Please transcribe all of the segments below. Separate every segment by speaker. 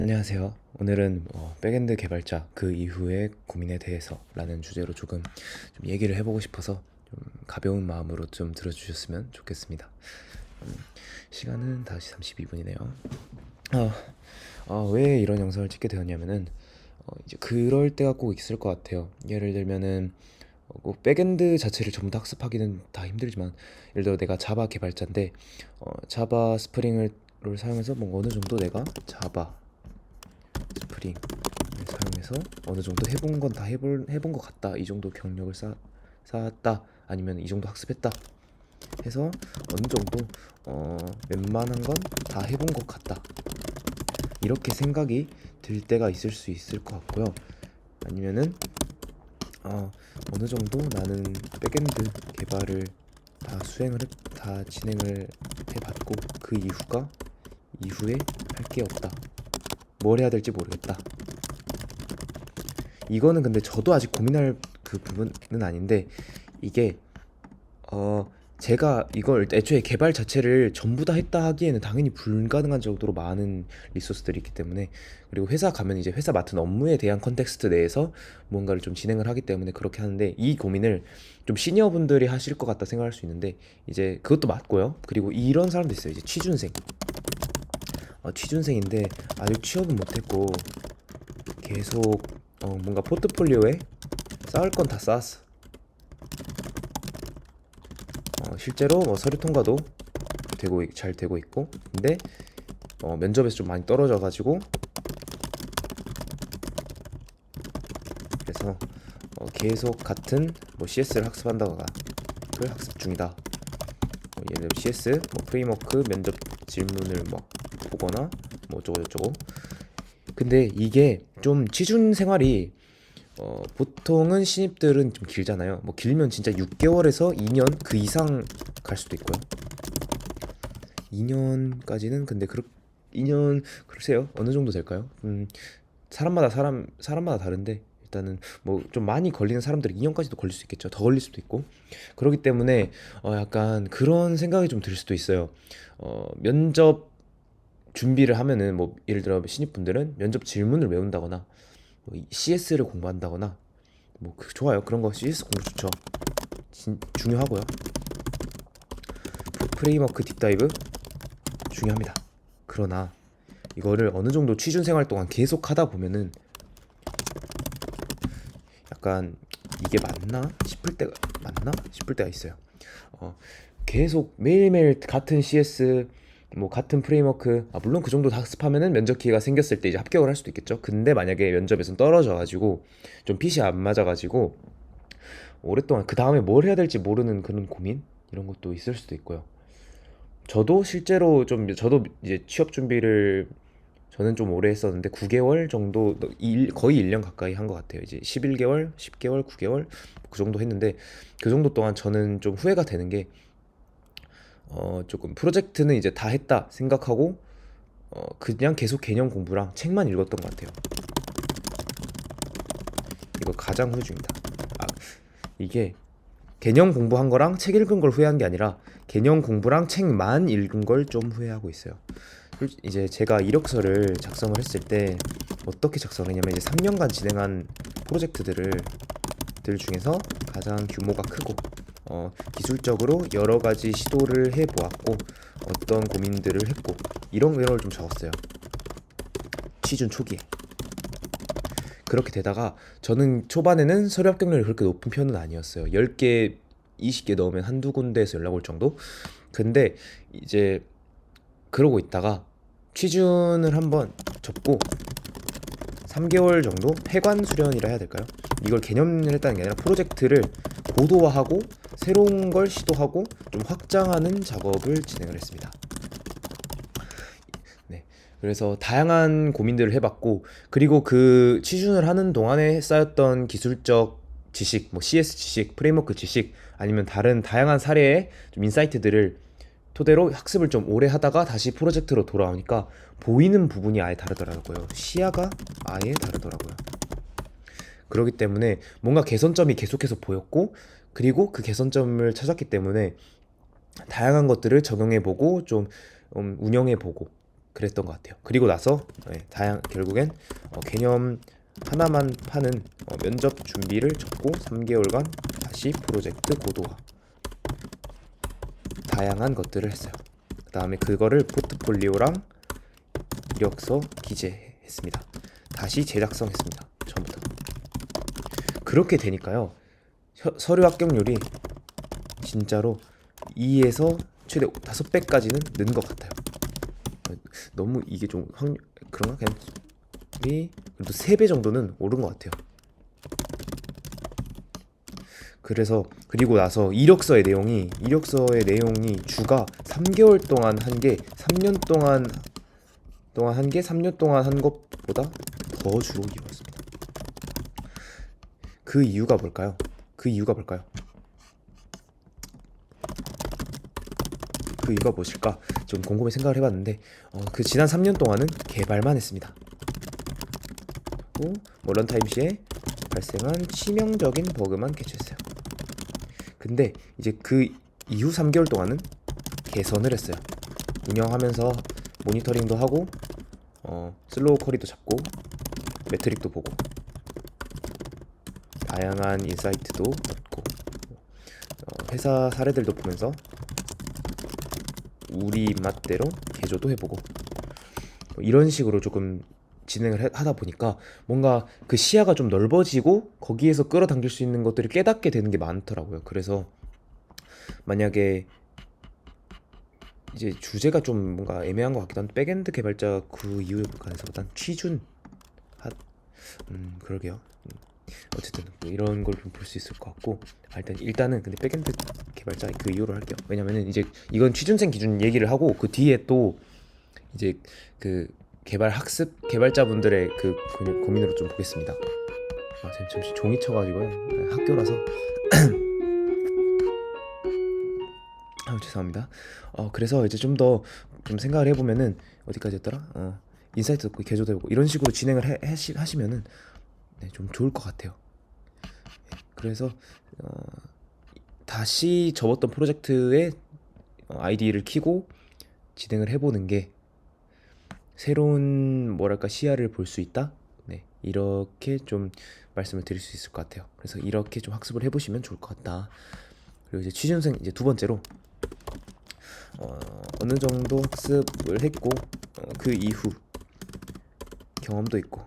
Speaker 1: 안녕하세요. 오늘은 백엔드 개발자 그 이후의 고민에 대해서 라는 주제로 조금 좀 얘기를 해보고 싶어서 좀 가벼운 마음으로 좀 들어주셨으면 좋겠습니다. 시간은 다시 32분이네요. 왜 이런 영상을 찍게 되었냐면은 이제 그럴 때가 꼭 있을 것 같아요. 예를 들면은 꼭 백엔드 자체를 전부 다 학습하기는 다 힘들지만, 예를 들어 내가 자바 개발자인데 자바 스프링을 사용해서 뭐 어느 정도 내가 자바 스프링을 사용해서 어느 정도 해본 건 다 해본 것 같다, 이 정도 경력을 쌓았다, 아니면 이 정도 학습했다 해서 어느 정도 웬만한 건 다 해본 것 같다, 이렇게 생각이 들 때가 있을 수 있을 것 같고요. 아니면은 어느 정도 나는 백엔드 개발을 다 진행을 해봤고 그 이후에 할 게 없다, 뭘 해야 될지 모르겠다. 이거는 근데 저도 아직 고민할 그 부분은 아닌데, 이게 제가 이걸 애초에 개발 자체를 전부 다 했다 하기에는 당연히 불가능한 정도로 많은 리소스들이 있기 때문에, 그리고 회사 가면 이제 회사 맡은 업무에 대한 컨텍스트 내에서 뭔가를 좀 진행을 하기 때문에 그렇게 하는데, 이 고민을 좀 시니어 분들이 하실 것 같다 생각할 수 있는데, 이제 그것도 맞고요. 그리고 이런 사람도 있어요. 이제 취준생인데 아직 취업은 못했고 계속 뭔가 포트폴리오에 쌓을 건 다 쌓았어. 실제로 서류 통과도 잘 되고 있고, 근데 면접에서 좀 많이 떨어져가지고, 그래서 계속 같은 CS를 학습한다거나 그걸 학습 중이다. 예를 들어 CS 프레임워크 면접 질문을 막 보거나 뭐 어쩌고저쩌고. 근데 이게 좀 취준 생활이 보통은 신입들은 좀 길잖아요. 뭐 길면 진짜 6개월에서 2년 그 이상 갈 수도 있고요. 2년까지는 근데 2년 글쎄요, 어느 정도 될까요? 사람마다 다른데, 일단은 뭐 좀 많이 걸리는 사람들은 2년까지도 걸릴 수 있겠죠. 더 걸릴 수도 있고. 그렇기 때문에 약간 그런 생각이 좀 들 수도 있어요. 면접 준비를 하면은 뭐 예를 들어 신입분들은 면접 질문을 외운다거나 뭐 CS를 공부한다거나 좋아요. 그런 거 CS 공부 좋죠. 중요하고요. 프레임워크 딥다이브 중요합니다. 그러나 이거를 어느 정도 취준 생활 동안 계속 하다 보면은 약간 이게 맞나 싶을 때가 있어요. 계속 매일매일 같은 CS, 뭐 같은 프레임워크, 물론 그 정도 다 학습하면은 면접 기회가 생겼을 때 이제 합격을 할 수도 있겠죠. 근데 만약에 면접에선 떨어져가지고 좀 핏이 안 맞아가지고 오랫동안 그 다음에 뭘 해야 될지 모르는 그런 고민, 이런 것도 있을 수도 있고요. 저도 이제 취업 준비를 저는 좀 오래 했었는데 9개월 정도, 거의 1년 가까이 한 것 같아요. 이제 11개월, 10개월, 9개월 그 정도 했는데, 그 정도 동안 저는 좀 후회가 되는 게 조금 프로젝트는 이제 다 했다 생각하고 그냥 계속 개념 공부랑 책만 읽었던 것 같아요. 이거 가장 후회 중입니다. 아, 이게 개념 공부한 거랑 책 읽은 걸 후회한 게 아니라 개념 공부랑 책만 읽은 걸 좀 후회하고 있어요. 이제 제가 이력서를 작성을 했을 때 어떻게 작성을 했냐면, 이제 3년간 진행한 프로젝트들 중에서 가장 규모가 크고 기술적으로 여러 가지 시도를 해 보았고 어떤 고민들을 했고, 이런 걸 좀 적었어요. 취준 초기에. 그렇게 되다가 저는 초반에는 서류 합격률이 그렇게 높은 편은 아니었어요. 10개, 20개 넣으면 한두 군데에서 연락 올 정도? 근데 이제 그러고 있다가 취준을 한번 접고 3개월 정도 폐관 수련이라 해야 될까요? 이걸 개념을 했다는 게 아니라 프로젝트를 고도화하고 새로운 걸 시도하고 좀 확장하는 작업을 진행을 했습니다. 네. 그래서 다양한 고민들을 해봤고, 그리고 그 취준을 하는 동안에 쌓였던 기술적 지식, 뭐 CS 지식, 프레임워크 지식, 아니면 다른 다양한 사례의 좀 인사이트들을 토대로 학습을 좀 오래 하다가 다시 프로젝트로 돌아오니까 보이는 부분이 아예 다르더라고요. 시야가 아예 다르더라고요. 그렇기 때문에 뭔가 개선점이 계속해서 보였고, 그리고 그 개선점을 찾았기 때문에 다양한 것들을 적용해보고 좀 운영해보고, 그랬던 것 같아요. 그리고 나서 결국엔 개념 하나만 파는 면접 준비를 접고 3개월간 다시 프로젝트 고도화 다양한 것들을 했어요. 그 다음에 그거를 포트폴리오랑 이력서 기재했습니다. 다시 제작성했습니다. 처음부터. 그렇게 되니까요. 서류 합격률이 진짜로 2에서 최대 5배까지는 는 것 같아요. 너무 이게 좀 그런가? 그냥 그래도 3배 정도는 오른 것 같아요. 그래서 그리고 나서 이력서의 내용이 주가 3개월 동안 한 게 3년 동안 한 게 3년 동안 한 것보다 더 주로 이루어졌습니다. 그 이유가 뭘까요? 그 이유가 무엇일까? 좀 곰곰이 생각을 해봤는데 그 지난 3년 동안은 개발만 했습니다. 그리고 런타임 시에 발생한 치명적인 버그만 캐치했어요. 근데 이제 그 이후 3개월 동안은 개선을 했어요. 운영하면서 모니터링도 하고 슬로우 쿼리도 잡고 매트릭도 보고 다양한 인사이트도 얻고 회사 사례들도 보면서 우리 입맛대로 개조도 해보고 이런 식으로 조금 진행을 하다 보니까 뭔가 그 시야가 좀 넓어지고 거기에서 끌어당길 수 있는 것들을 깨닫게 되는 게 많더라고요. 그래서 만약에 이제 주제가 좀 뭔가 애매한 것 같기도 한데 백엔드 개발자 그 이후에 관해서보단 그러게요. 어쨌든 뭐 이런 걸 좀 볼 수 있을 것 같고 일단은 근데 백엔드 개발자 그 이후로 할게요. 왜냐면은 이제 이건 취준생 기준 얘기를 하고 그 뒤에 또 이제 그 개발자분들의 그 고민으로 좀 보겠습니다. 잠시 종이 쳐가지고요. 학교라서 죄송합니다. 그래서 이제 좀 더 좀 생각을 해보면은 어디까지였더라? 인사이트 듣고 개조도 해보고 이런 식으로 진행을 하시면은 좀 좋을 것 같아요. 그래서 다시 접었던 프로젝트에 아이디를 키고 진행을 해보는 게 새로운 시야를 볼 수 있다. 이렇게 좀 말씀을 드릴 수 있을 것 같아요. 그래서 이렇게 좀 학습을 해보시면 좋을 것 같다. 그리고 이제 취준생 이제 두 번째로 어느 정도 학습을 했고 그 이후 경험도 있고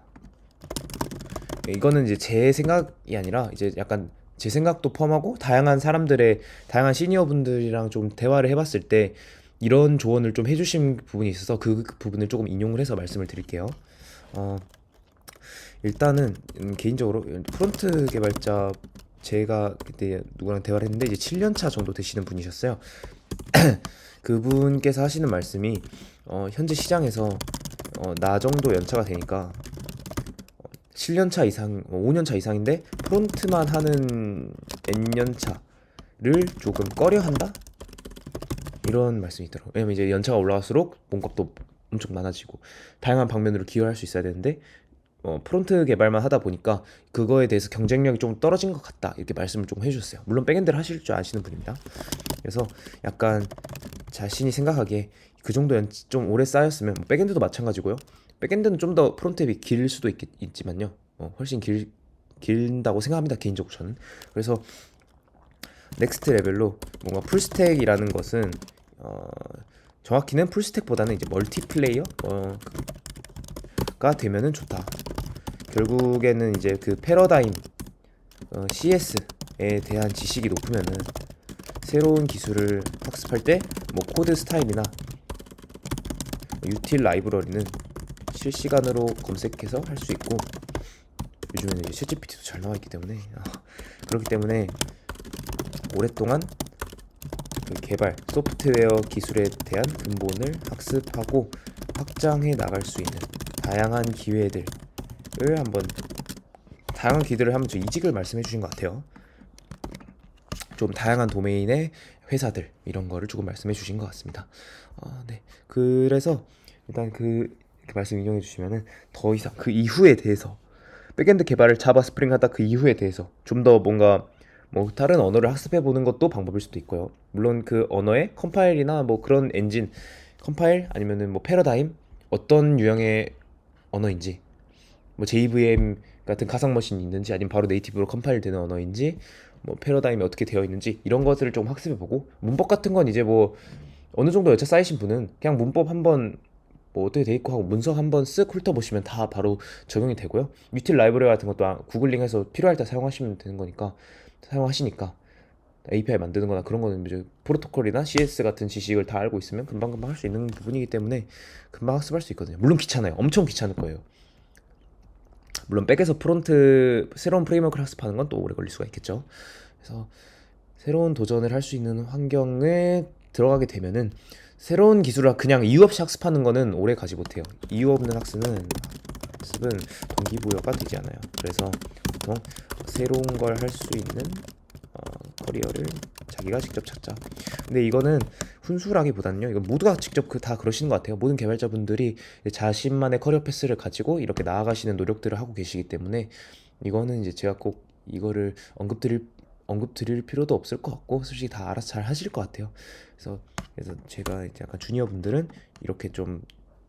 Speaker 1: 이거는 이제 제 생각이 아니라 이제 약간 제 생각도 포함하고 다양한 시니어분들이랑 좀 대화를 해봤을 때 이런 조언을 좀 해주신 부분이 있어서 그 부분을 조금 인용을 해서 말씀을 드릴게요. 일단은 개인적으로 프론트 개발자 제가 그때 누구랑 대화를 했는데 이제 7년차 정도 되시는 분이셨어요. 그분께서 하시는 말씀이 현재 시장에서 나 정도 연차가 되니까 7년차 이상, 5년차 이상인데 프론트만 하는 N년차를 조금 꺼려한다? 이런 말씀이 있더라고요. 왜냐면 이제 연차가 올라갈수록 몸값도 엄청 많아지고 다양한 방면으로 기여할 수 있어야 되는데 프론트 개발만 하다 보니까 그거에 대해서 경쟁력이 좀 떨어진 것 같다 이렇게 말씀을 좀 해주셨어요. 물론 백엔드를 하실 줄 아시는 분입니다. 그래서 약간 자신이 생각하기에 그 정도 좀 오래 쌓였으면 백엔드도 마찬가지고요. 백엔드는 좀 더 프론트에 비해 길 수도 있지만요. 훨씬 길다고 생각합니다. 개인적으로 저는. 그래서 넥스트 레벨로 뭔가 풀스택이라는 것은 정확히는 풀스택보다는 이제 멀티플레이어가 되면은 좋다. 결국에는 이제 그 패러다임 CS에 대한 지식이 높으면은 새로운 기술을 학습할 때 뭐 코드 스타일이나 유틸 라이브러리는 실시간으로 검색해서 할 수 있고 요즘에는 이제 챗GPT도 잘 나와 있기 때문에 그렇기 때문에 오랫동안 그 개발 소프트웨어 기술에 대한 근본을 학습하고 확장해 나갈 수 있는 다양한 기회들을 한번 저 이직을 말씀해 주신 것 같아요. 좀 다양한 도메인의 회사들 이런 거를 조금 말씀해 주신 것 같습니다. 네. 그래서 일단 그 말씀 인용해 주시면은 더 이상 그 이후에 대해서 백엔드 개발을 자바 스프링 하다 그 이후에 대해서 좀 더 뭔가 뭐 다른 언어를 학습해 보는 것도 방법일 수도 있고요. 물론 그 언어의 컴파일이나 뭐 그런 엔진 컴파일 아니면은 뭐 패러다임 어떤 유형의 언어인지, 뭐 JVM 같은 가상 머신이 있는지, 아니면 바로 네이티브로 컴파일 되는 언어인지, 뭐 패러다임이 어떻게 되어 있는지 이런 것들을 좀 학습해 보고, 문법 같은 건 이제 뭐 어느 정도 여차 쌓이신 분은 그냥 문법 한번 뭐 어떻게 돼 있고 하고 문서 한번 쓱 훑어보시면 다 바로 적용이 되고요. 유틸 라이브러리 같은 것도 구글링해서 필요할 때 사용하시면 되는 거니까, 사용하시니까 API 만드는 거나 그런 거는 이제 프로토콜이나 CS 같은 지식을 다 알고 있으면 금방금방 할 수 있는 부분이기 때문에 금방 학습할 수 있거든요. 물론 귀찮아요. 엄청 귀찮을 거예요. 물론 백에서 프론트 새로운 프레임워크를 학습하는 건 또 오래 걸릴 수가 있겠죠. 그래서 새로운 도전을 할 수 있는 환경에 들어가게 되면은, 새로운 기술을 그냥 이유 없이 학습하는 거는 오래 가지 못해요. 이유 없는 학습은 동기부여가 되지 않아요. 그래서 보통 새로운 걸 할 수 있는 커리어를 자기가 직접 찾자. 근데 이거는 훈수라기보다는요, 이건 모두가 직접 다 그러시는 것 같아요. 모든 개발자분들이 자신만의 커리어 패스를 가지고 이렇게 나아가시는 노력들을 하고 계시기 때문에, 이거는 이제 제가 꼭 이거를 언급드릴 필요도 없을 것 같고, 솔직히 다 알아서 잘 하실 것 같아요. 그래서 제가 이제 약간 주니어 분들은 이렇게 좀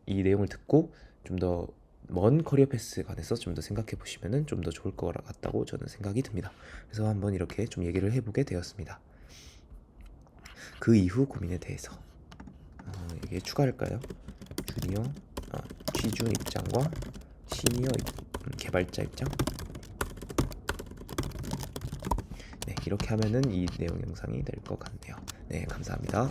Speaker 1: 이 내용을 듣고 좀 더 먼 커리어 패스에 관해서 좀 더 생각해 보시면은 좀 더 좋을 것 같다고 저는 생각이 듭니다. 그래서 한번 이렇게 좀 얘기를 해보게 되었습니다. 그 이후 고민에 대해서 이게 추가할까요? 주니어, 취준 입장과 시니어 개발자 입장. 네, 이렇게 하면은 이 내용 영상이 될 것 같네요. 네, 감사합니다.